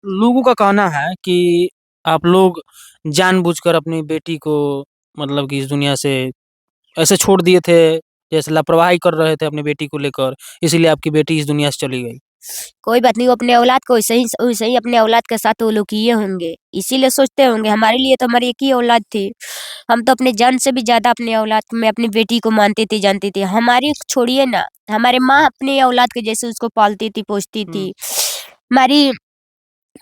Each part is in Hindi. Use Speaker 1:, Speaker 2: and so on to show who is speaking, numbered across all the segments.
Speaker 1: लोगों का कहना है कि आप लोग जानबूझकर अपनी बेटी को मतलब कि इस दुनिया से ऐसे छोड़ दिए थे, जैसे लापरवाही कर रहे थे अपनी बेटी को लेकर, इसीलिए आपकी बेटी इस दुनिया से चली गई।
Speaker 2: कोई बात नहीं, वो अपने औलाद को वैसे ही अपने औलाद के साथ वो लोग किए होंगे, इसीलिए सोचते होंगे। हमारे लिए तो हमारी एक ही औलाद थी। हम तो अपने जान से भी ज्यादा अपने औलाद में अपनी बेटी को मानते थे, जानते थे। हमारी छोड़िए ना, हमारे माँ अपने औलाद के जैसे उसको पालती थी, पोसती
Speaker 1: हुँ,
Speaker 2: थी। हमारी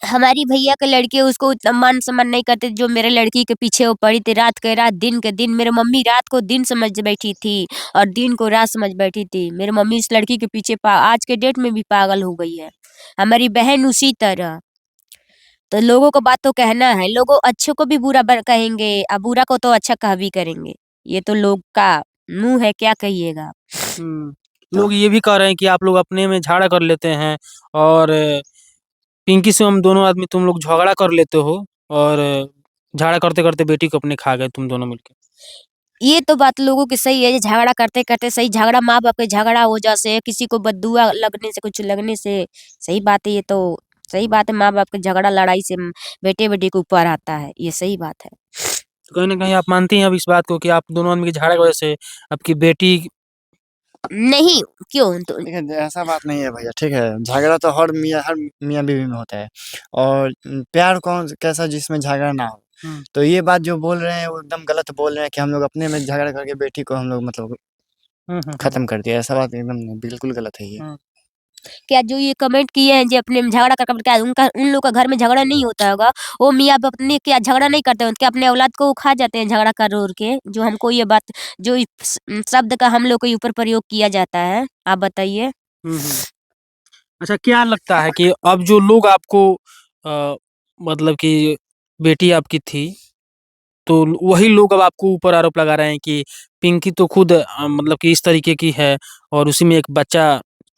Speaker 2: हमारी भैया के लड़के उसको उतना मान सम्मान नहीं करते जो मेरे लड़की के पीछे वो पड़ी थी, रात के रात दिन के दिन। मेरी मम्मी रात को दिन समझ बैठी थी और दिन को रात समझ बैठी थी। मेरी मम्मी इस लड़की के पीछे आज के डेट में भी पागल हो गई है। हमारी बहन उसी तरह। तो लोगों को बात तो कहना है, लोगों अच्छे को भी बुरा कहेंगे और बुरा को तो अच्छा कह भी करेंगे। ये तो लोग का मुंह है, क्या कहिएगा।
Speaker 1: हुँ।
Speaker 2: तो
Speaker 1: लोग ये भी कह रहे हैं कि आप लोग अपने में झगड़ा कर लेते हैं और पिंकी से हम दोनों आदमी तुम लोग झगड़ा कर लेते हो और झगड़ा करते-करते बेटी को अपने खा गए तुम दोनों मिलके।
Speaker 2: ये तो बात लोगों की सही है, ये झगड़ा करते करते सही झगड़ा माँ बाप के झगड़ा हो जासे, किसी को बददुआ लगने से, कुछ लगने से। सही बात है ये तो। सही बात है, माँ बाप के झगड़ा लड़ाई से बेटे बेटी के ऊपर आता है, ये सही बात है।
Speaker 1: तो कहीं न कहीं आप मानती हैं अब इस बात को कि आप दोनों आदमी के झगड़े की वजह से आपकी बेटी।
Speaker 2: नहीं, क्यों तो।
Speaker 3: देखिए, ऐसा बात नहीं है भैया, ठीक है? झगड़ा तो हर मियाँ-बीवी में होता है और प्यार कौन कैसा जिसमें झगड़ा ना हो।
Speaker 1: हुँ,
Speaker 3: तो ये बात जो बोल रहे हैं वो एकदम गलत बोल रहे हैं कि हम लोग अपने में झगड़ा करके बेटी को हम लोग मतलब
Speaker 1: हुँ, हुँ, हुँ,
Speaker 3: खत्म कर दिया। ऐसा बात एकदम नहीं, बिल्कुल गलत है ये।
Speaker 1: हुँ।
Speaker 2: क्या जो ये कमेंट किए हैं जो अपने में झगड़ा कर क्या उनका उन लोग का घर में झगड़ा नहीं होता होगा? वो मियाँ बाप अपने क्या झगड़ा नहीं करते होंगे? क्या अपने औलाद को खा जाते हैं झगड़ा कर के? जो हमको ये बात, जो शब्द का हम लोग के ऊपर प्रयोग किया जाता है, आप बताइए।
Speaker 1: हुँ, हुँ। अच्छा, क्या लगता है कि अब जो लोग आपको अ, मतलब कि बेटी आपकी थी, तो वही लोग अब आपको ऊपर आरोप लगा रहे हैं कि पिंकी तो खुद मतलब कि इस तरीके की है और उसी में एक बच्चा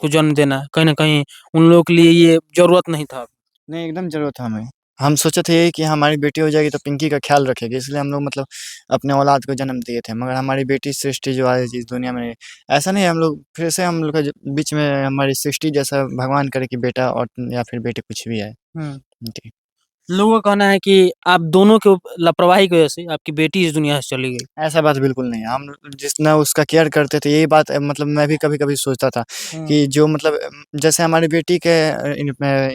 Speaker 1: को जन्म देना, कहीं न कहीं उन लोगों के लिए ये ज़रूरत नहीं था।
Speaker 3: नहीं, एकदम ज़रूरत था हमें। हम सोचे थे यही कि हमारी बेटी हो जाएगी तो पिंकी का ख़्याल रखेगी, इसलिए हम लोग मतलब अपने औलाद को जन्म दिए थे। मगर हमारी बेटी सृष्टि जो आई इस दुनिया में, ऐसा नहीं है हम लोग फिर से हम लोग का जो बीच में हमारी सृष्टि जैसा भगवान करे कि बेटा और या फिर बेटी कुछ भी आए।
Speaker 1: हुँ।
Speaker 3: जी।
Speaker 1: लोगों का कहना है कि आप दोनों के लापरवाही की वजह से आपकी बेटी इस दुनिया से चली गई।
Speaker 3: ऐसा बात बिल्कुल नहीं है। हम जितना उसका केयर करते थे यही बात मतलब मैं भी कभी-कभी सोचता था
Speaker 1: हुँ,
Speaker 3: कि जो मतलब जैसे हमारी बेटी के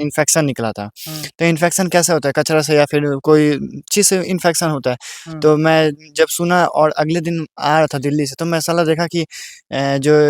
Speaker 3: इन्फेक्शन निकला था।
Speaker 1: हुँ,
Speaker 3: तो इन्फेक्शन कैसे होता है? कचरा से या फिर कोई चीज़ से इन्फेक्शन होता है।
Speaker 1: हुँ,
Speaker 3: तो मैं जब सुना और अगले दिन आ रहा था दिल्ली से तो मैं साला देखा कि जो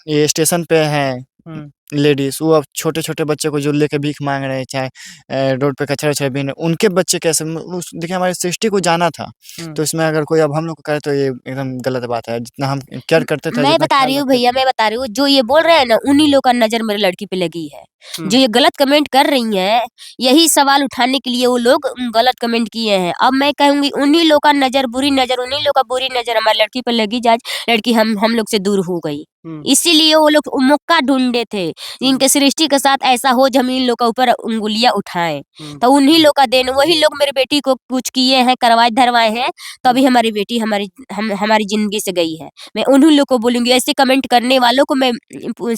Speaker 3: ये स्टेशन पे हैं
Speaker 1: हुँ,
Speaker 3: लेडीज़ वो अब छोटे-छोटे बच्चे को जो लेके भीख माँग रहे हैं, चाहे रोड पे कचरा-वचरा बीन रहे, उनके बच्चे कैसे उस देखिए हमारी सृष्टि को जाना था।
Speaker 1: हुँ।
Speaker 3: तो इसमें अगर कोई अब हम लोग को करे तो ये एकदम गलत बात है। जितना हम केयर करते थे,
Speaker 2: मैं
Speaker 3: जितना
Speaker 2: बता रही
Speaker 3: ख़्याल
Speaker 2: हूँ
Speaker 3: रखते
Speaker 2: भैया,
Speaker 3: थे।
Speaker 2: मैं बता रही हूँ, जो ये बोल रहे हैं ना, उन्हीं लोग का नज़र मेरी लड़की पे लगी है।
Speaker 1: हुँ,
Speaker 2: जो ये गलत कमेंट कर रही हैं, यही सवाल उठाने के लिए वो लोग गलत कमेंट किए हैं। अब मैं कहूँगी उन्हीं लोग का नज़र, बुरी नज़र, उन्हीं लोग का बुरी नज़र हमारी लड़की पे लगी, आज लड़की हम लोग से दूर हो गई।
Speaker 1: हुँ,
Speaker 2: इसीलिए वो लोग मौका ढूँढे थे,
Speaker 1: हुँ,
Speaker 2: इनके सृष्टि के साथ ऐसा हो जो हम इन लोग के ऊपर उँगलियाँ उठाएँ।
Speaker 1: हुँ,
Speaker 2: तो उन्हीं लोग का देन, वही लोग मेरी बेटी को कुछ किए हैं, करवाए-धरवाए हैं,
Speaker 1: हुँ,
Speaker 2: तभी हमारी बेटी हमारी ज़िंदगी से गई है। मैं उन्हीं लोग को बोलूँगी, ऐसे कमेंट करने वालों को मैं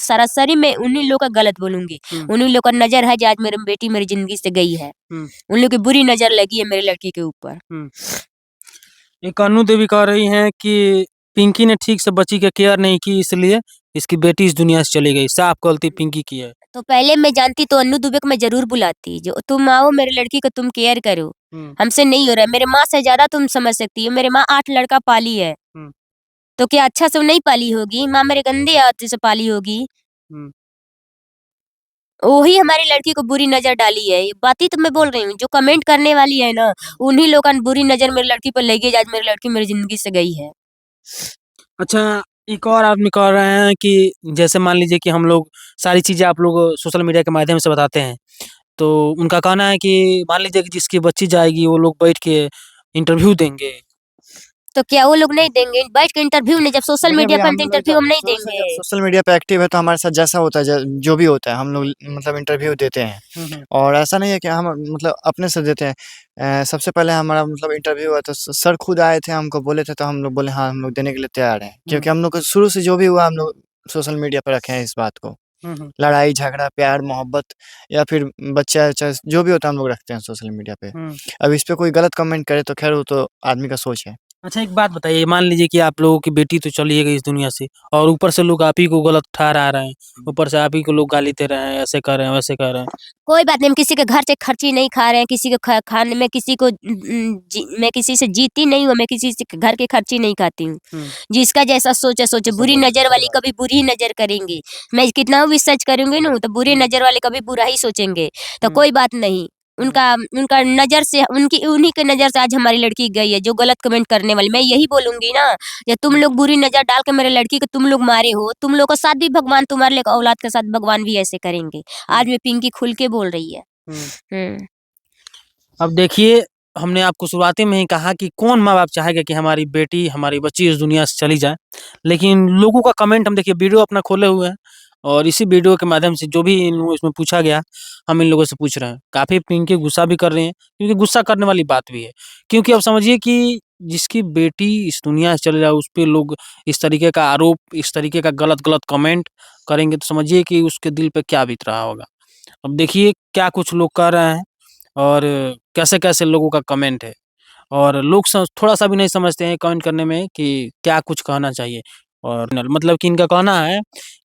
Speaker 2: सरासरी में उन्हीं लोग का गलत बोलूँगी।
Speaker 1: हुँ,
Speaker 2: उन्हीं लोग का नज़र है जो आज मेरी बेटी मेरी ज़िंदगी से गई है।
Speaker 1: हुँ,
Speaker 2: उन लोग की बुरी नज़र लगी है मेरी लड़की के ऊपर।
Speaker 1: हुँ। एक अनु देवी कह रही हैं कि पिंकी ने ठीक से बच्ची की केयर नहीं की इसलिए इसकी बेटी इस दुनिया से चली गई। साफ गलती पिंकी की है।
Speaker 2: तो पहले मैं जानती तो अन्नू दुबे को मैं ज़रूर बुलाती, जो तुम आओ मेरी लड़की को तुम केयर करो।
Speaker 1: हुँ,
Speaker 2: हमसे नहीं हो रहा है, मेरे माँ से ज़्यादा तुम समझ सकती हो। मेरी माँ 8 लड़का पाली है,
Speaker 1: हुँ,
Speaker 2: तो क्या अच्छा से नहीं पाली होगी? माँ मेरे गंदे हाथों से पाली होगी।
Speaker 1: हुँ,
Speaker 2: वही हमारी लड़की को बुरी नज़र डाली है। ये बात ही तो मैं बोल रही हूँ, जो कमेंट करने वाली है ना, उन्हीं लोग का बुरी नज़र मेरी लड़की पर लगी है, आज मेरी लड़की मेरी ज़िंदगी से गई है।
Speaker 1: अच्छा, एक और आदमी कह रहे हैं कि जैसे मान लीजिए कि हम लोग सारी चीज़ें आप लोग सोशल मीडिया के माध्यम से बताते हैं। तो उनका कहना है कि मान लीजिए कि जिसकी बच्ची जाएगी वो लोग बैठ के इंटरव्यू देंगे।
Speaker 2: तो क्या वो लोग नहीं देंगे? बैठ के इंटरव्यू नहीं, जब सोशल
Speaker 3: देखिए
Speaker 2: मीडिया
Speaker 3: भैया
Speaker 2: पे हम
Speaker 3: हम
Speaker 2: तो
Speaker 3: लोग
Speaker 2: इंटरव्यू
Speaker 3: जब
Speaker 2: हम नहीं
Speaker 3: शुरू से जब
Speaker 2: देंगे।
Speaker 3: सोशल मीडिया पे एक्टिव है तो हमारे साथ जैसा होता है जो भी होता है हम लोग मतलब इंटरव्यू देते हैं।
Speaker 1: हुँ, हुँ,
Speaker 3: और ऐसा नहीं है कि हम मतलब अपने से देते हैं। सबसे पहले हमारा मतलब इंटरव्यू हुआ तो सर खुद आए थे हमको बोले थे तो हम लोग बोले हाँ हम लोग देने के लिए तैयार हैं।
Speaker 1: हुँ,
Speaker 3: क्योंकि हम लोग को शुरू से जो भी हुआ हम लोग सोशल मीडिया पे रखे हैं इस बात को।
Speaker 1: हुँ।
Speaker 3: लड़ाई, झगड़ा, प्यार, मोहब्बत या फिर बच्चा-वच्चा जो भी होता है हम लोग रखते हैं सोशल मीडिया पे।
Speaker 1: हुँ।
Speaker 3: अब इस पे कोई गलत कमेंट करे तो ख़ैर वो तो आदमी का सोच है।
Speaker 1: अच्छा एक बात बताइए, मान लीजिए कि आप लोगों की बेटी तो चली गई इस दुनिया से और ऊपर से लोग आप ही को गलत ठहरा रहे हैं, ऊपर से आप ही को लोग गाली दे रहे हैं, ऐसे कर रहे हैं, वैसे कर रहे हैं।
Speaker 2: कोई बात नहीं, हम किसी के घर से खर्ची नहीं खा रहे हैं, किसी के खाने में किसी को मैं किसी से जीती नहीं हूँ, मैं किसी से घर की खर्ची नहीं खाती हूँ।
Speaker 1: हुँ।
Speaker 2: जिसका जैसा सोच है सोचे, बुरी नज़र वाली कभी बुरी ही नज़र करेंगे। मैं कितना भी सच करूँगी ना तो बुरी नज़र वाले कभी बुरा ही सोचेंगे। तो
Speaker 1: हुँ।
Speaker 2: कोई बात नहीं, उनका उनका नज़र से उनकी उन्हीं के नज़र से आज हमारी लड़की गई है, जो गलत कमेंट करने वाली। मैं यही बोलूँगी ना, या तुम लोग बुरी नज़र डाल के मेरे लड़की को तुम लोग मारे हो, तुम लोग के साथ भी भगवान तुम्हारे लिए औलाद के साथ भगवान भी ऐसे करेंगे। आज मैं पिंकी खुल के बोल रही है।
Speaker 1: हुँ।
Speaker 2: हुँ।
Speaker 1: अब देखिए, हमने आपको शुरुआती में ही कहा कि कौन माँ-बाप चाहेगा कि हमारी बेटी, हमारी बच्ची इस दुनिया से चली जाए। लेकिन लोगों का कमेंट हम देखिए वीडियो अपना खोले हुए हैं और इसी वीडियो के माध्यम से जो भी इन लोगों इसमें पूछा गया, हम इन लोगों से पूछ रहे हैं। काफ़ी पिंकी गुस्सा भी कर रही हैं, क्योंकि गुस्सा करने वाली बात भी है। क्योंकि अब समझिए कि जिसकी बेटी इस दुनिया से चले जाए, उस पे लोग इस तरीके का आरोप, इस तरीके का गलत-गलत कमेंट करेंगे, तो समझिए कि उसके दिल पे क्या बीत रहा होगा। अब देखिए क्या कुछ लोग कह रहे हैं और कैसे-कैसे लोगों का कमेंट है और लोग थोड़ा-सा भी नहीं समझते हैं कमेंट करने में कि क्या कुछ कहना चाहिए और मतलब कि इनका कहना है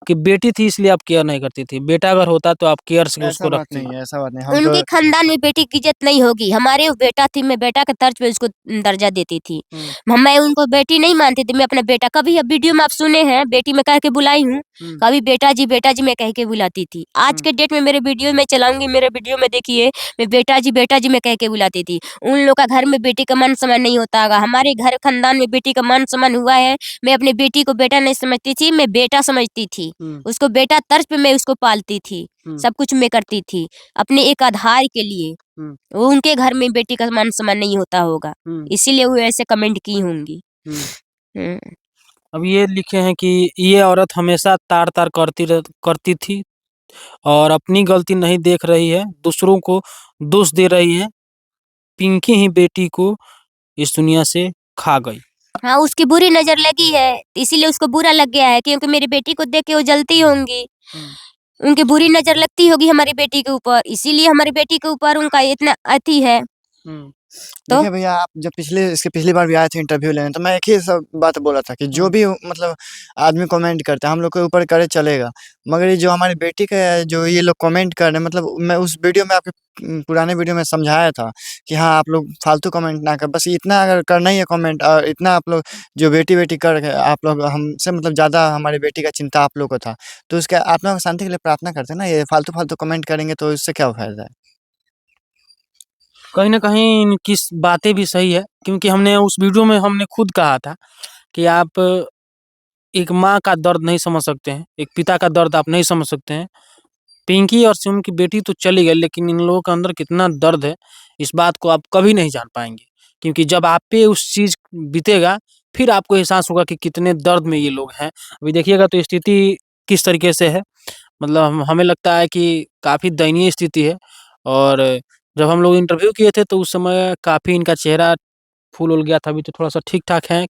Speaker 1: कि बेटी थी इसलिए आप केयर नहीं करती थी, बेटा अगर होता तो आप केयर से उसको रखती।
Speaker 3: ऐसा बात नहीं, हम
Speaker 2: उनके
Speaker 3: तो
Speaker 2: खानदान में बेटी की इज़्ज़त नहीं होगी। हमारे वो बेटा थी, मैं बेटा के तर्ज पे उसको दर्जा देती थी।
Speaker 1: हुँ।
Speaker 2: मैं उनको बेटी नहीं मानती थी, मैं अपना बेटा कभी अब वीडियो में आप सुने हैं, बेटी मैं कह के बुलाई हूँ।
Speaker 1: हुँ।
Speaker 2: कभी बेटा जी मैं कह के बुलाती थी। आज के डेट में मेरे वीडियो में चलाऊँगी, मेरे वीडियो में देखिए, मैं बेटा जी मैं कह के बुलाती थी। उन लोग का घर में बेटी का मान-सम्मान नहीं होता होगा। हमारे घर खानदान में बेटी का मान-सम्मान हुआ है। मैं अपनी बेटी को बेटा नहीं समझती थी, मैं बेटा समझती थी।
Speaker 1: हुँ।
Speaker 2: उसको बेटा तर्ज पे मैं उसको पालती थी।
Speaker 1: हुँ।
Speaker 2: सब कुछ मैं करती थी। अपने एक आधार के लिए।
Speaker 1: हुँ।
Speaker 2: वो उनके घर में बेटी का मान-सम्मान नहीं होता होगा,
Speaker 1: हुँ।
Speaker 2: इसीलिए वो ऐसे कमेंट की होंगी।
Speaker 1: हुँ।
Speaker 2: हुँ।
Speaker 1: अब ये लिखे हैं कि ये औरत हमेशा तार-तार करती थी और अपनी गलती नहीं देख रही है, दूसरों को दोष दे रही है। पिंकी ही बेटी को इस दुनिया से खा गई।
Speaker 2: हाँ, उसकी बुरी नज़र लगी है, इसीलिए उसको बुरा लग गया है क्योंकि मेरी बेटी को देख के वो जलती होंगी।
Speaker 1: हुँ।
Speaker 2: उनकी बुरी नज़र लगती होगी हमारी बेटी के ऊपर, इसीलिए हमारी बेटी के ऊपर उनका इतना अति है।
Speaker 1: हुँ।
Speaker 2: तो
Speaker 3: देखिए भैया, आप जब इसके पिछली बार भी आए थे इंटरव्यू लेने, तो मैं एक ही सब बात बोला था कि जो
Speaker 1: हुँ।
Speaker 3: भी मतलब आदमी कमेंट करता है, हम लोग के ऊपर करे चलेगा। मगर ये जो हमारी बेटी का जो ये लोग कमेंट कर रहे हैं, मतलब मैं उस वीडियो में आपके पुराने वीडियो में समझाया था कि हाँ, आप लोग फालतू कमेंट ना करें। बस इतना अगर करना ही है कमेंट और इतना आप लोग जो बेटी-बेटी कर रहे हैं, आप लोग हमसे मतलब ज़्यादा हमारी बेटी का चिंता आप लोग को था। तो उसके आत्मा को शांति के लिए प्रार्थना करते हैं ना, ये फालतू-फालतू कमेंट करेंगे तो इससे क्या फ़ायदा है?
Speaker 1: कहीं न कहीं इनकी बातें भी सही है, क्योंकि हमने उस वीडियो में हमने खुद कहा था कि आप एक माँ का दर्द नहीं समझ सकते हैं, एक पिता का दर्द आप नहीं समझ सकते हैं। पिंकी और शिवम की बेटी तो चली गई, लेकिन इन लोगों के अंदर कितना दर्द है, इस बात को आप कभी नहीं जान पाएँगे। क्योंकि जब आप पे उस चीज़ बीतेगा, फिर आपको एहसास होगा कि कितने दर्द में ये लोग हैं। अभी देखिएगा तो स्थिति किस तरीके से है, मतलब हमें लगता है कि काफ़ी दयनीय स्थिति है और जब हम लोग इंटरव्यू किए थे, तो उस समय काफ़ी इनका चेहरा फूल-वूल गया था, अभी तो थोड़ा-सा ठीक-ठाक है।